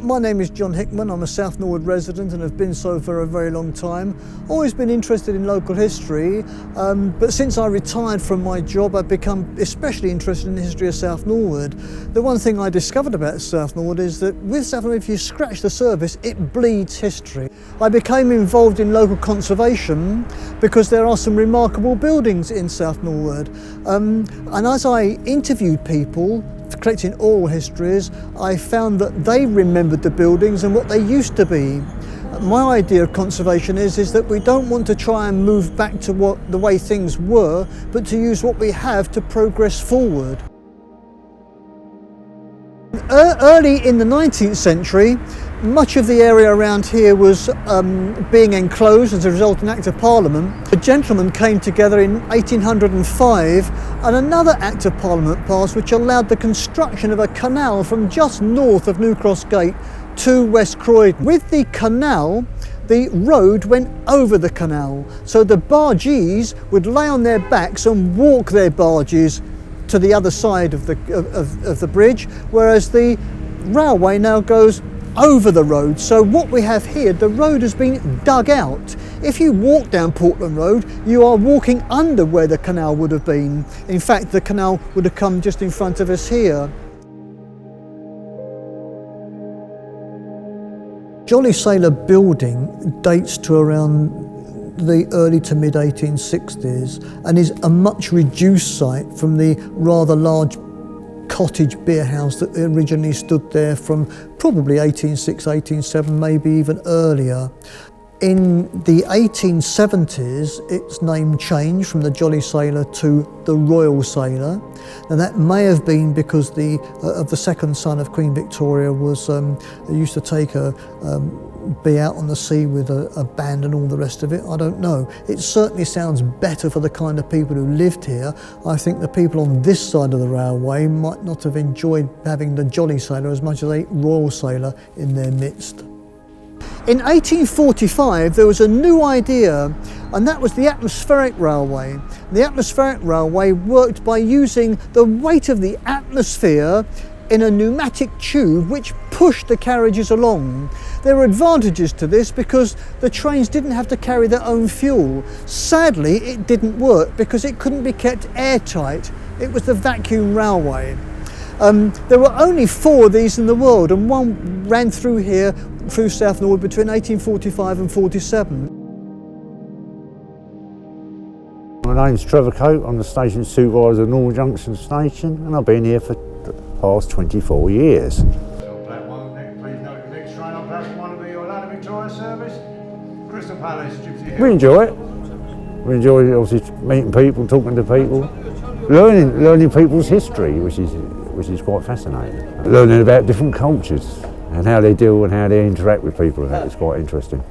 My name is John Hickman. I'm a South Norwood resident and have been so for a very long time. Always been interested in local history, but since I retired from my job I've become especially interested in the history of South Norwood. The one thing I discovered about South Norwood is that with South Norwood, if you scratch the surface, it bleeds history. I became involved in local conservation because there are some remarkable buildings in South Norwood. And as I interviewed people, collecting oral histories, I found that they remembered the buildings and what they used to be. My idea of conservation is that we don't want to try and move back to the way things were, but to use what we have to progress forward. Early in the 19th century, much of the area around here was being enclosed as a result of an Act of Parliament. The gentlemen came together in 1805 and another Act of Parliament passed which allowed the construction of a canal from just north of New Cross Gate to West Croydon. With the canal, the road went over the canal, so the bargees would lay on their backs and walk their barges to the other side of the bridge, whereas the railway now goes over the road. So what we have here, the road has been dug out. If you walk down Portland Road, you are walking under where the canal would have been. In fact, the canal would have come just in front of us here. Jolly Sailor building dates to around the early to mid 1860s and is a much reduced site from the rather large cottage beer house that originally stood there from probably 1806, 1807, maybe even earlier. In the 1870s, its name changed from the Jolly Sailor to the Royal Sailor. Now that may have been because of the second son of Queen Victoria was used to take be out on the sea with a band and all the rest of it. I don't know. It certainly sounds better for the kind of people who lived here. I think the people on this side of the railway might not have enjoyed having the Jolly Sailor as much as a Royal Sailor in their midst. In 1845 there was a new idea, and that was the atmospheric railway. The atmospheric railway worked by using the weight of the atmosphere in a pneumatic tube which pushed the carriages along. There were advantages to this because the trains didn't have to carry their own fuel. Sadly, it didn't work because it couldn't be kept airtight. It was the vacuum railway. There were only 4 of these in the world, and one ran through here, through South Norwood between 1845 and 47. My name's Trevor Coate. I'm the station supervisor at Norwood Junction Station, and I've been here for the past 24 years. We enjoy it. We enjoy obviously meeting people, talking to people, learning people's history, which is quite fascinating. Learning about different cultures and how they deal and how they interact with people. That is quite interesting.